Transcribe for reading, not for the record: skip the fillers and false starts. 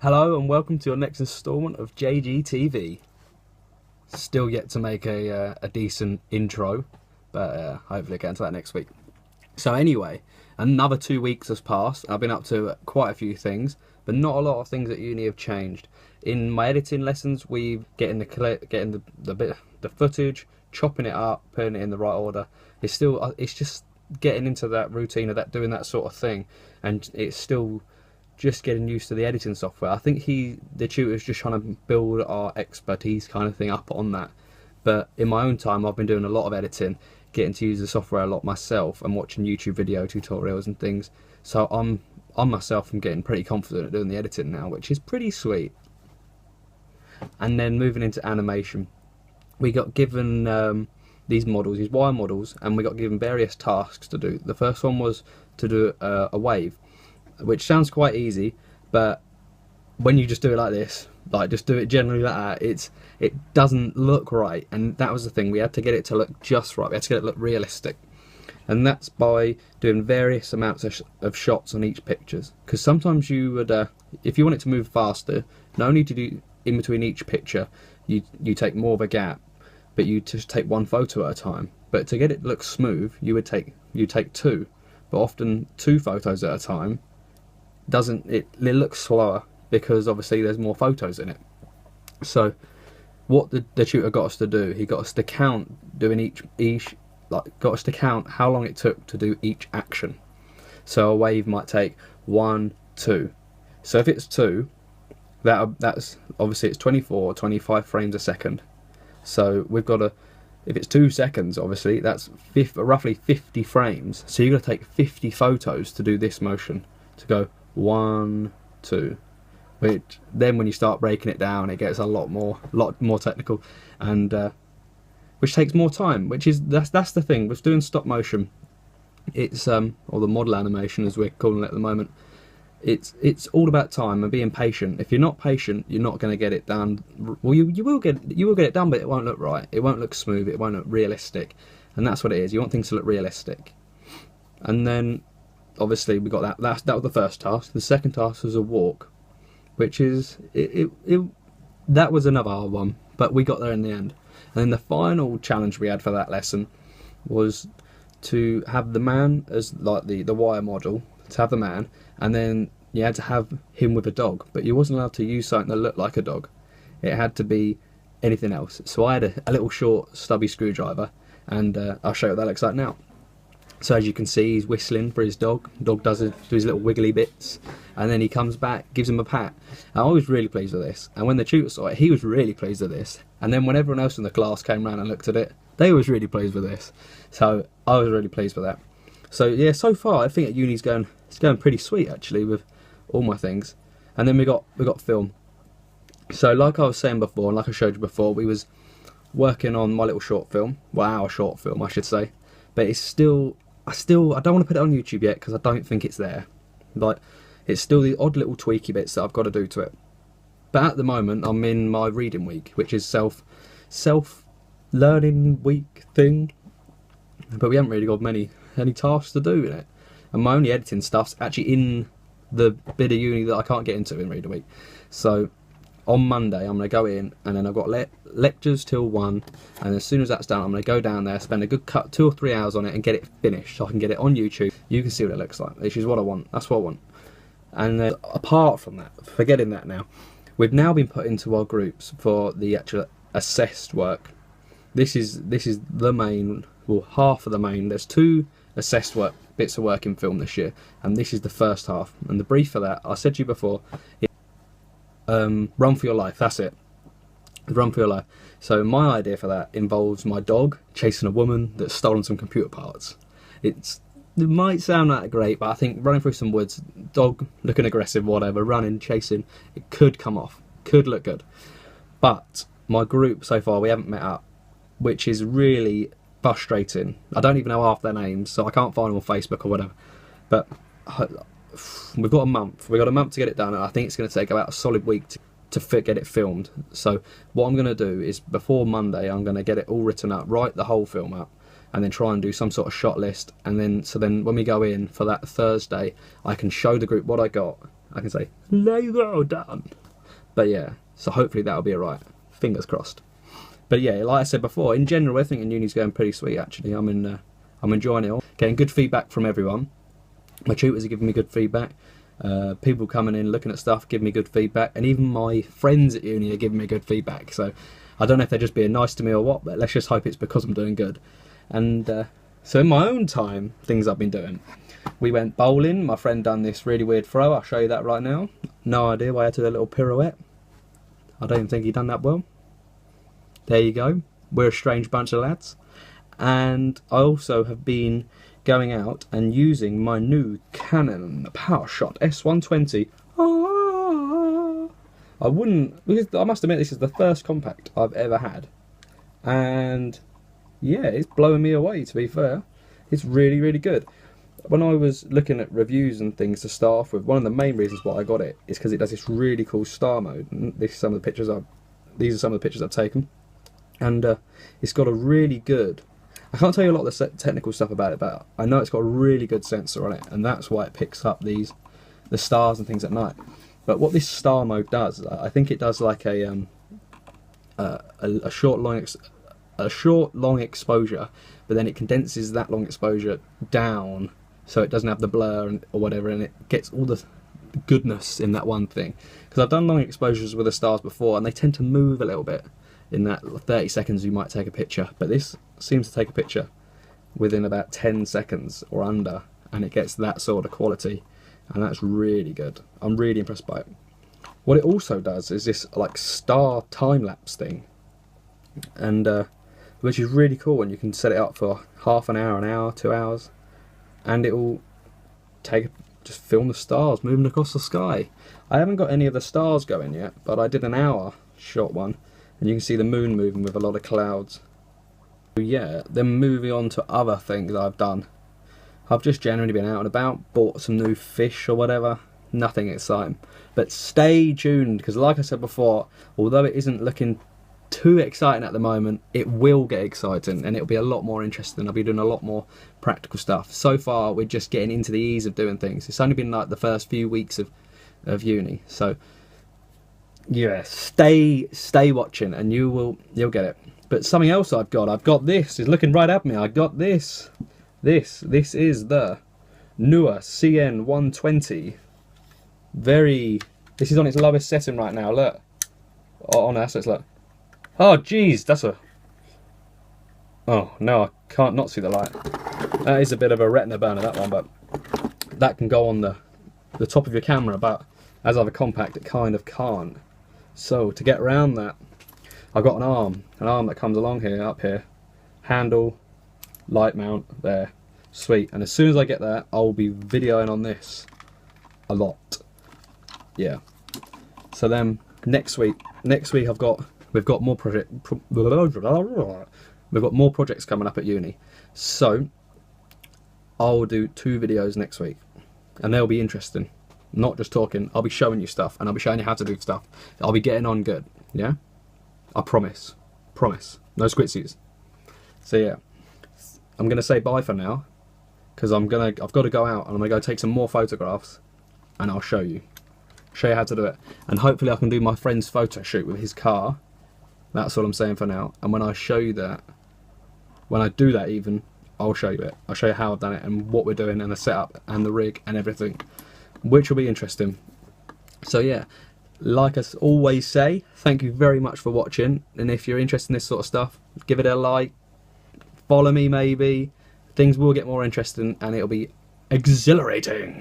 Hello and welcome to your next instalment of JGTV. Still yet to make a decent intro, but hopefully I'll get into that next week. So anyway, another 2 weeks has passed. I've been up to quite a few things, but not a lot of things at uni have changed. In my editing lessons, we've getting the footage, chopping it up, putting it in the right order. It's just getting into that routine of doing that sort of thing, and it's still just getting used to the editing software. I think the tutor's just trying to build our expertise kind of thing up on that. But in my own time, I've been doing a lot of editing, getting to use the software a lot myself, and watching YouTube video tutorials and things. So I'm getting pretty confident at doing the editing now, which is pretty sweet. And then moving into animation, we got given these wire models, and we got given various tasks to do. The first one was to do a wave, which sounds quite easy, but when you just do it like this, like just do it generally like that, it doesn't look right. And that was the thing, we had to get it to look just right, we had to get it to look realistic, and that's by doing various amounts of shots on each pictures. Because sometimes you would, if you want it to move faster, not only to do in between each picture, you take more of a gap, but you just take one photo at a time. But to get it to look smooth, you take two, but often 2 photos at a time. It looks slower because obviously there's more photos in it. So what the tutor got us to do, he got us to count doing got us to count how long it took to do each action. So a wave might take 1, 2. So if it's 2, that's obviously it's 24 or 25 frames a second. So we've got to, if it's 2 seconds, obviously that's roughly 50 frames. So you've got to take 50 photos to do this motion, to go 1, 2, which then when you start breaking it down, it gets a lot more technical, and which takes more time. That's the thing with doing stop motion. It's or the model animation as we're calling it at the moment. It's all about time and being patient. If you're not patient, you're not going to get it done. Well, you will get it done, but it won't look right. It won't look smooth. It won't look realistic, and that's what it is. You want things to look realistic, and then obviously we got that was the first task. The second task was a walk, which is that was another hard one, but we got there in the end. And then the final challenge we had for that lesson was to have the man as like the wire model, to have the man, and then you had to have him with a dog, but you wasn't allowed to use something that looked like a dog. It had to be anything else. So I had a little short stubby screwdriver, and I'll show you what that looks like now. So as you can see, he's whistling for his dog. Dog does his little wiggly bits, and then he comes back, gives him a pat. And I was really pleased with this. And when the tutor saw it, he was really pleased with this. And then when everyone else in the class came round and looked at it, they was really pleased with this. So I was really pleased with that. So yeah, so far I think at uni's going pretty sweet actually with all my things. And then we got film. So like I was saying before, and like I showed you before, we was working on my little short film. Well, our short film, I should say. But I don't want to put it on YouTube yet because I don't think it's there. Like, it's still the odd little tweaky bits that I've got to do to it. But at the moment, I'm in my reading week, which is self-learning week thing. But we haven't really got any tasks to do in it. And my only editing stuff's actually in the bit of uni that I can't get into in reading week. So on Monday, I'm going to go in, and then I've got lectures till 1, and as soon as that's done, I'm going to go down there, spend a good 2 or 3 hours on it, and get it finished, so I can get it on YouTube. You can see what it looks like, which is what I want. That's what I want. And apart from that, forgetting that now, we've now been put into our groups for the actual assessed work. This is the main, well, half of the main. There's 2 assessed bits of work in film this year, and this is the first half. And the brief for that, I said to you before, run for your life. That's it. Run for your life. So my idea for that involves my dog chasing a woman that's stolen some computer parts. It might sound that great, but I think running through some woods, dog looking aggressive, whatever, running, chasing, it could come off, could look good. But my group so far, we haven't met up, which is really frustrating. I don't even know half their names, so I can't find them on Facebook or whatever. But we've got a month. We've got a month to get it done, and I think it's going to take about a solid week to get it filmed. So what I'm going to do is before Monday, I'm going to get it all written up, write the whole film up, and then try and do some sort of shot list, and then when we go in for that Thursday, I can show the group what I got, I can say, Lego done. But yeah, so hopefully that'll be alright. Fingers crossed. But yeah, like I said before, in general, I think in uni's going pretty sweet actually. I'm enjoying it all. Getting good feedback from everyone. My tutors are giving me good feedback. People coming in, looking at stuff, giving me good feedback. And even my friends at uni are giving me good feedback. So I don't know if they're just being nice to me or what, but let's just hope it's because I'm doing good. And so in my own time, things I've been doing. We went bowling. My friend done this really weird throw. I'll show you that right now. No idea why I had to do a little pirouette. I don't even think he done that well. There you go. We're a strange bunch of lads. And I also have been going out and using my new Canon PowerShot S120. I must admit this is the first compact I've ever had. And yeah, it's blowing me away, to be fair. It's really, really good. When I was looking at reviews and things to start off with, one of the main reasons why I got it is because it does this really cool star mode. And these are some of the pictures I've taken. And it's got a really good, I can't tell you a lot of the technical stuff about it, but I know it's got a really good sensor on it, and that's why it picks up the stars and things at night. But what this star mode does, I think it does like a short long exposure, but then it condenses that long exposure down so it doesn't have the blur or whatever, and it gets all the goodness in that one thing. Because I've done long exposures with the stars before, and they tend to move a little bit. In that 30 seconds you might take a picture, but this seems to take a picture within about 10 seconds or under, and it gets that sort of quality, and that's really good. I'm really impressed by it. What it also does is this like star time-lapse thing, and which is really cool, and you can set it up for half an hour, 2 hours, and it will just film the stars moving across the sky. I haven't got any of the stars going yet, but I did an hour short one, and you can see the moon moving with a lot of clouds. Yeah, then moving on to other things I've done. I've just generally been out and about, bought some new fish or whatever. Nothing exciting. But stay tuned, because like I said before, although it isn't looking too exciting at the moment, it will get exciting, and it'll be a lot more interesting. I'll be doing a lot more practical stuff. So far, we're just getting into the ease of doing things. It's only been like the first few weeks of uni, so yeah, stay watching, and you'll get it. But something else I've got this. It's looking right at me. I got this. This is the newer CN120. This is on its lowest setting right now. Look. Oh no, that's it. Look. Oh jeez, that's a. Oh no, I can't not see the light. That is a bit of a retina burner, that one, but that can go on the top of your camera. But as I have a compact, it kind of can't. So to get around that, I've got an arm that comes along here, up here, handle, light mount there, sweet. And as soon as I get that, I'll be videoing on this a lot. Yeah. So then next week we've got more projects coming up at uni. So I'll do 2 videos next week, and they'll be interesting. Not just talking, I'll be showing you stuff, and I'll be showing you how to do stuff. I'll be getting on good, yeah? I promise. Promise. No squitsies. So yeah, I'm going to say bye for now, because I've got to go out, and I'm going to go take some more photographs, and I'll show you how to do it. And hopefully I can do my friend's photo shoot with his car. That's all I'm saying for now. And when I show you that, when I do that even, I'll show you it. I'll show you how I've done it, and what we're doing, and the setup, and the rig, and everything, which will be interesting. So yeah, like I always say, thank you very much for watching, and if you're interested in this sort of stuff, give it a like, follow me maybe. Things will get more interesting, and it'll be exhilarating.